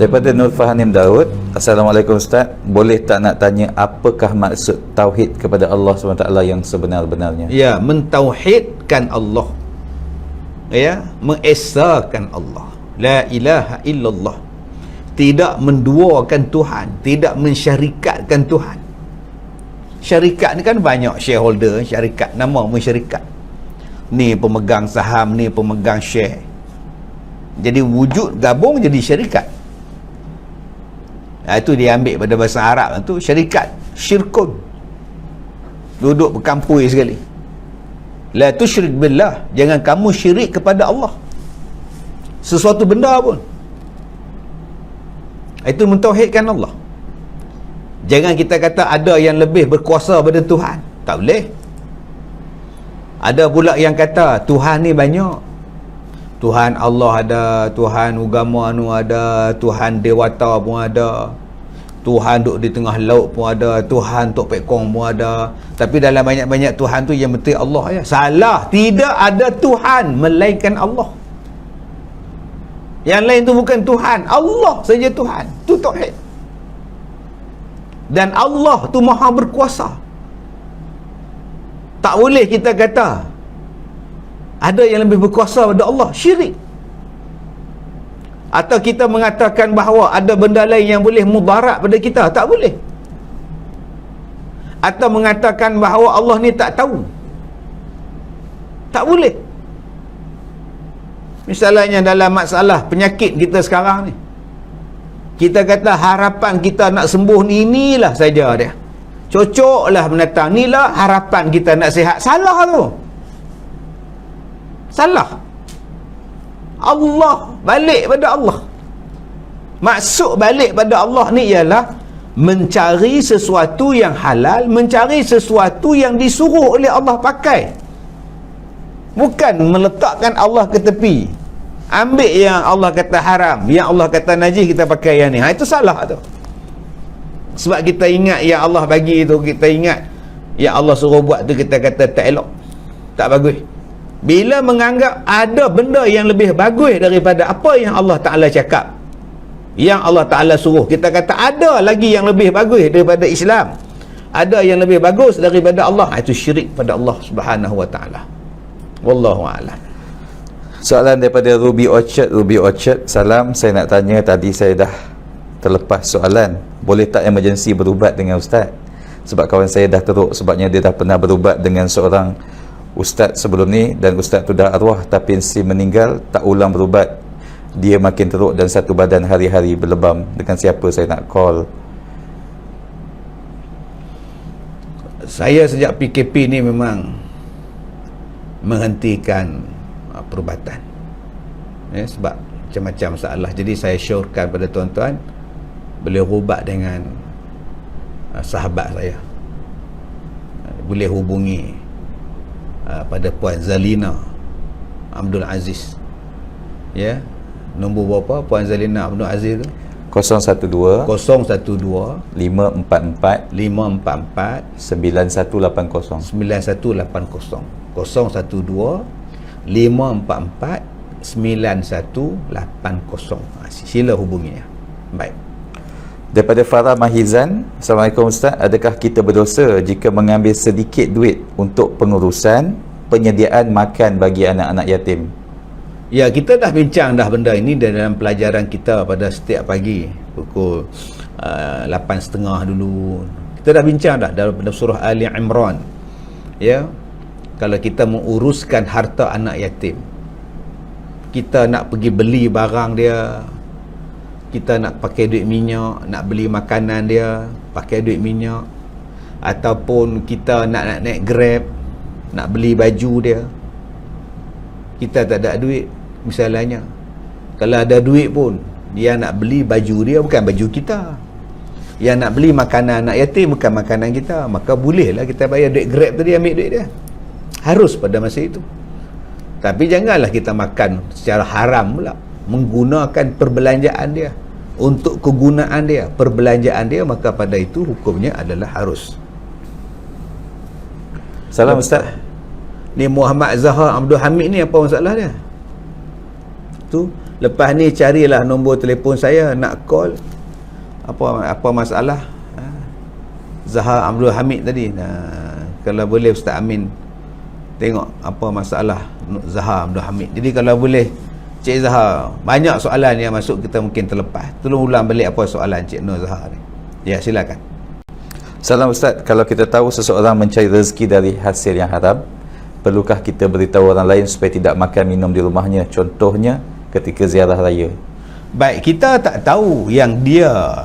Daripada Nur Fahanim Daud. Assalamualaikum Ustaz, boleh tak nak tanya apakah maksud tauhid kepada Allah SWT yang sebenar-benarnya? Ya, mentauhidkan Allah, ya, mengesahkan Allah, la ilaha illallah, tidak menduakan Tuhan, tidak mensyarikatkan Tuhan. Syarikat ni kan banyak shareholder syarikat, nama mensyarikat, ni pemegang saham, ni pemegang share, jadi wujud gabung jadi syarikat. Itu dia ambil pada bahasa Arab tu syarikat, syirkun, duduk berkampui sekali. La tusyrik billah, jangan kamu syirik kepada Allah sesuatu benda pun. Itu mentauhidkan Allah. Jangan kita kata ada yang lebih berkuasa pada Tuhan, tak boleh. Ada pula yang kata Tuhan ni banyak, Tuhan Allah ada, Tuhan agama anu ada, Tuhan dewata pun ada, Tuhan duduk di tengah laut pun ada, Tuhan Tok Pekong pun ada. Tapi dalam banyak-banyak Tuhan tu yang penting Allah ya. Salah, tidak ada Tuhan melainkan Allah. Yang lain tu bukan Tuhan, Allah saja Tuhan. Tu tauhid. Dan Allah tu maha berkuasa. Tak boleh kita kata ada yang lebih berkuasa pada Allah, syirik. Atau kita mengatakan bahawa ada benda lain yang boleh mudarat pada kita, tak boleh. Atau mengatakan bahawa Allah ni tak tahu, tak boleh. Misalnya dalam masalah penyakit kita sekarang ni, kita kata harapan kita nak sembuh ni, inilah saja dia, cocoklah menatang, inilah harapan kita nak sihat. Salah tu, salah. Allah, balik pada Allah. Maksud balik pada Allah ni ialah mencari sesuatu yang halal, mencari sesuatu yang disuruh oleh Allah pakai, bukan meletakkan Allah ke tepi, ambil yang Allah kata haram, yang Allah kata najis, kita pakai yang ni. Itu salah tu. Sebab kita ingat yang Allah bagi tu, kita ingat yang Allah suruh buat tu, kita kata tak elok, tak bagus. Bila menganggap ada benda yang lebih bagus daripada apa yang Allah Ta'ala cakap, yang Allah Ta'ala suruh, kita kata ada lagi yang lebih bagus daripada Islam, ada yang lebih bagus daripada Allah, itu syirik pada Allah Subhanahu Wa Ta'ala. Wallahu a'lam. Soalan daripada Ruby Orchard. Salam, saya nak tanya, tadi saya dah terlepas soalan, boleh tak emergency berubat dengan Ustaz? Sebab kawan saya dah teruk, sebabnya dia dah pernah berubat dengan seorang Ustaz sebelum ni, dan Ustaz tu dah arwah tapi si meninggal, tak ulang berubat, dia makin teruk dan satu badan hari-hari berlebam. Dengan siapa saya nak call? Saya sejak PKP ni memang menghentikan perubatan, sebab macam-macam masalah. Jadi saya syorkan pada tuan-tuan, boleh ubat dengan sahabat saya, boleh hubungi pada Puan Zalina Abdul Aziz, ya. Nombor berapa Puan Zalina Abdul Aziz tu? 012 544 544 9180 012 544 9180. Sila hubungi ya. Baik. Daripada Farah Mahizan. Assalamualaikum Ustaz, adakah kita berdosa jika mengambil sedikit duit untuk pengurusan penyediaan makan bagi anak-anak yatim? Ya, kita dah bincang dah benda ini dalam pelajaran kita pada setiap pagi pukul 8.30 dulu. Kita dah bincang dah dalam surah Ali Imran, ya. Kalau kita menguruskan harta anak yatim, kita nak pergi beli barang dia, kita nak pakai duit minyak, nak beli makanan dia, pakai duit minyak, ataupun kita nak naik Grab, nak beli baju dia, kita tak ada duit misalnya. Kalau ada duit pun, dia nak beli baju dia, bukan baju kita. Yang nak beli makanan anak yatim, bukan makanan kita. Maka bolehlah kita bayar duit Grab tadi, ambil duit dia. Harus pada masa itu. Tapi janganlah kita makan secara haram pula, menggunakan perbelanjaan dia untuk kegunaan dia, perbelanjaan dia, maka pada itu hukumnya adalah harus. Salam Ustaz. Ni Muhammad Zahar Abdul Hamid ni apa masalah dia? Tu Lepas ni carilah nombor telefon saya, nak call. Apa masalah? Zahar Abdul Hamid tadi. Kalau boleh Ustaz Amin tengok apa masalah Zahar Abdul Hamid. Jadi kalau boleh Cik Zahar, banyak soalan yang masuk kita mungkin terlepas. Tolong ulang balik apa soalan Cik Nur Zahar ni. Ya, silakan. Salam Ustaz, kalau kita tahu seseorang mencari rezeki dari hasil yang haram, perlukah kita beritahu orang lain supaya tidak makan minum di rumahnya, contohnya ketika ziarah raya? Baik, kita tak tahu yang dia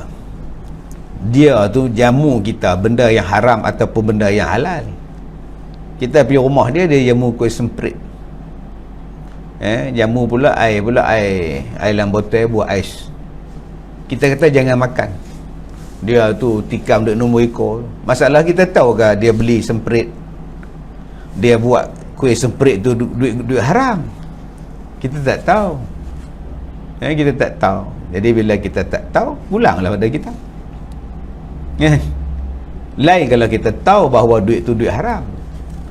tu jamu kita benda yang haram ataupun benda yang halal. Kita pergi rumah dia jamu kuih semprit. Jamu pula air dalam botol buat ais. Kita kata jangan makan. Dia tu tikam duk nombor ekor. Masalah kita tahu ke dia beli semprit, dia buat kuih semprit tu duit haram? Kita tak tahu. Kita tak tahu. Jadi bila kita tak tahu, pulanglah pada kita. Lain kalau kita tahu bahawa duit tu duit haram,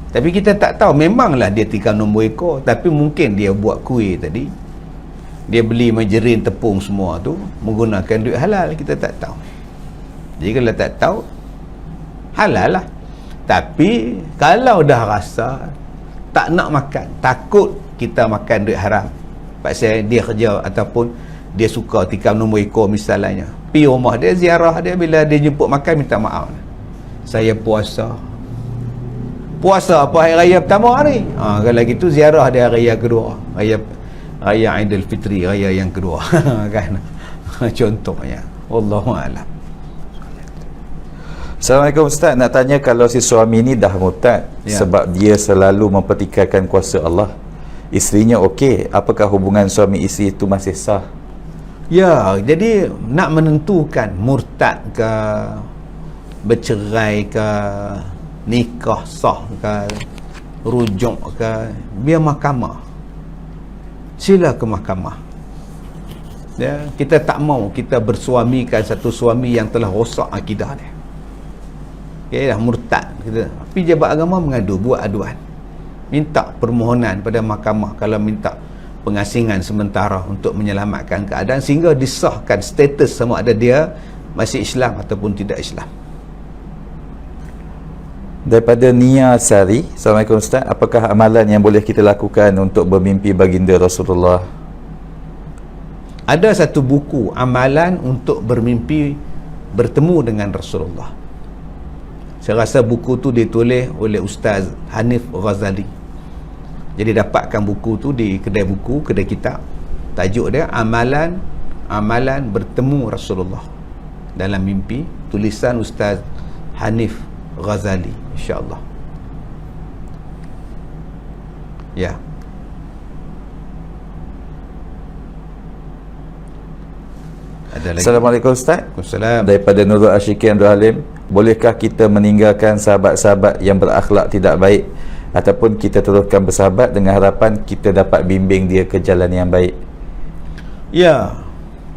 tapi kita tak tahu. Memanglah dia tikam nombor ekor, tapi mungkin dia buat kuih tadi, dia beli margarin, tepung semua tu menggunakan duit halal. Kita tak tahu. Jadi kalau tak tahu, halal lah. Tapi kalau dah rasa tak nak makan, takut kita makan duit haram, pasal dia kerja ataupun dia suka tikam nombor ekor misalnya, pergi rumah dia, ziarah dia, bila dia jemput makan, minta maaf, saya puasa apa hari raya pertama ni, kalau gitu ziarah dia hari raya kedua, raya Aidilfitri, raya yang kedua. Kan contohnya. Wallahu a'lam. Assalamualaikum Ustaz, nak tanya kalau si suami ni dah murtad sebab dia selalu mempertikaikan kuasa Allah, isterinya okey, apakah hubungan suami isteri itu masih sah? Ya, jadi nak menentukan murtad ke, bercerai ke, nikah sah ke, rujuk ke, biar mahkamah. Sila ke mahkamah. Ya, kita tak mau kita bersuamikan satu suami yang telah rosak akidah dia. Dah murtad, kita pejabat agama mengadu, buat aduan, minta permohonan pada mahkamah, kalau minta pengasingan sementara untuk menyelamatkan keadaan sehingga disahkan status sama ada dia masih Islam ataupun tidak Islam. Daripada Nia Sari, Assalamualaikum Ustaz, apakah amalan yang boleh kita lakukan untuk bermimpi baginda Rasulullah? Ada satu buku amalan untuk bermimpi bertemu dengan Rasulullah. Saya rasa buku tu ditulis oleh Ustaz Hanif Ghazali. Jadi dapatkan buku tu di kedai buku, kedai kitab. Tajuk dia Amalan bertemu Rasulullah dalam mimpi, tulisan Ustaz Hanif Ghazali, insya-Allah. Ya. Assalamualaikum Ustaz. Waalaikumsalam. Daripada Nurul Ashikin Abdul Halim, bolehkah kita meninggalkan sahabat-sahabat yang berakhlak tidak baik ataupun kita teruskan bersahabat dengan harapan kita dapat bimbing dia ke jalan yang baik? Ya,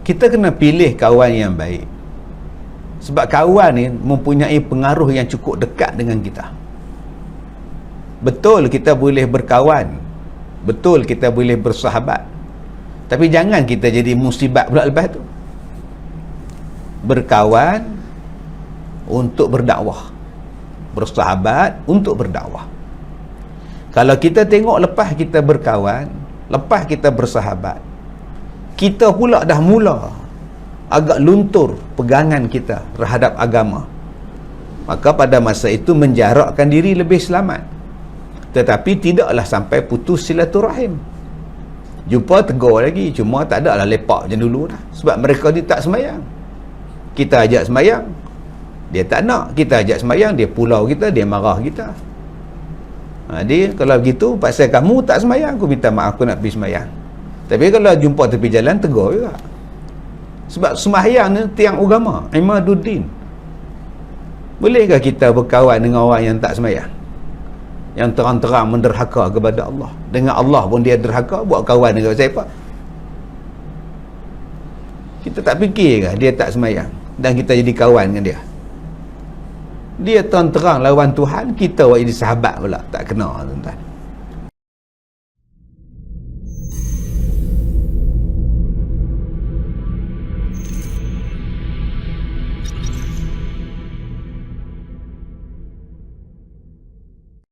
kita kena pilih kawan yang baik. Sebab kawan ni mempunyai pengaruh yang cukup dekat dengan kita. Betul kita boleh berkawan, betul kita boleh bersahabat, tapi jangan kita jadi musibat pula lepas tu. Berkawan untuk berdakwah, bersahabat untuk berdakwah. Kalau kita tengok lepas kita berkawan, lepas kita bersahabat, kita pula dah mula agak luntur pegangan kita terhadap agama, maka pada masa itu menjarakkan diri lebih selamat. Tetapi tidaklah sampai putus silaturahim. Jumpa tegur lagi, cuma tak ada lah lepak macam dulu dah. Sebab mereka ni tak semayang. Kita ajak semayang, dia tak nak. Kita ajak semayang, dia pulau kita, dia marah kita. Jadi kalau begitu, pasal kamu tak semayang, aku minta maaf, aku nak pergi semayang. Tapi kalau jumpa tepi jalan, tegur juga. Sebab semayang ni tiang agama, imaduddin. Bolehkah kita berkawan dengan orang yang tak semayang, yang terang-terang menderhaka kepada Allah? Dengan Allah pun dia derhaka, buat kawan dengan siapa? Kita tak fikir ke dia tak semayang dan kita jadi kawan dengan dia? Dia terang-terang lawan Tuhan, kita buat jadi sahabat pula. Tak kena, tuan-tuan.